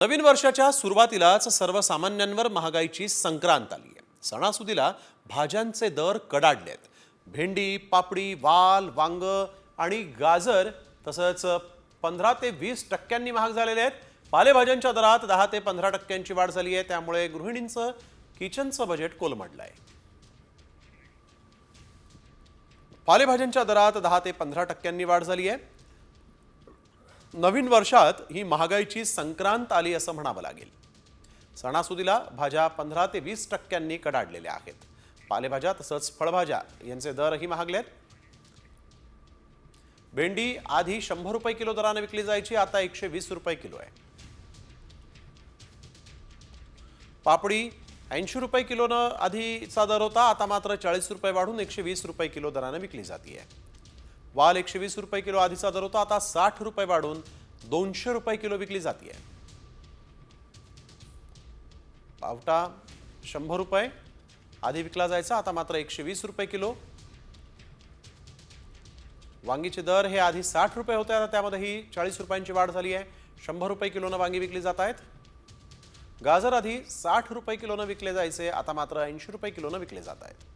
नवीन वर्षाच्या सुरुवातीलाच सर्वसामान्यांवर महागाईची संक्रांत आली आहे। सणासुदीला भाज्यांचे दर कडाडलेत। भेंडी, पापडी, वाल, वांग आणि गाजर तसंच 15 ते 20% महाग झालेले आहेत। पालेभाज्यांच्या दरात 10 ते 15% वाढ झाली आहे। त्यामुळे गृहिणींचं किचनचं बजेट कोलमडलं आहे। पालेभाज्यांच्या दरात 10 ते 15% वाढ झाली आहे। नवीन वर्षात ही महागाईची संक्रांत आली असं म्हणावं लागेल। सणासुदीला भाज्या 15 ते 20% कडाडलेल्या आहेत। पालेभाज्या तसंच फळभाज्या यांचे दरही महागलेत। भेंडी आधी 100 रुपये किलो दराने विकली जायची, आता 120 रुपये किलो आहे। पापडी 80 रुपये किलोनं आधीचा दर होता, आता मात्र 40 रुपये वाढून 120 रुपये किलो दराने विकली जाते। वाल 120 रुपये किलो आधीचा दर होता, आता 60 रुपये वाढून 200 रुपये किलो विकली जाते। पावटा 100 रुपये आधी विकला जायचा, आता मात्र 120 रुपये किलो। वांगीचे दर हे आधी 60 रुपये होते, आता त्यामध्येही 40 रुपयांची वाढ झाली आहे। 100 रुपये किलोनं वांगी विकली जात आहेत। गाजर आधी 60 रुपये किलोनं विकले जायचे, आता मात्र 80 रुपये किलोनं विकले जात आहेत।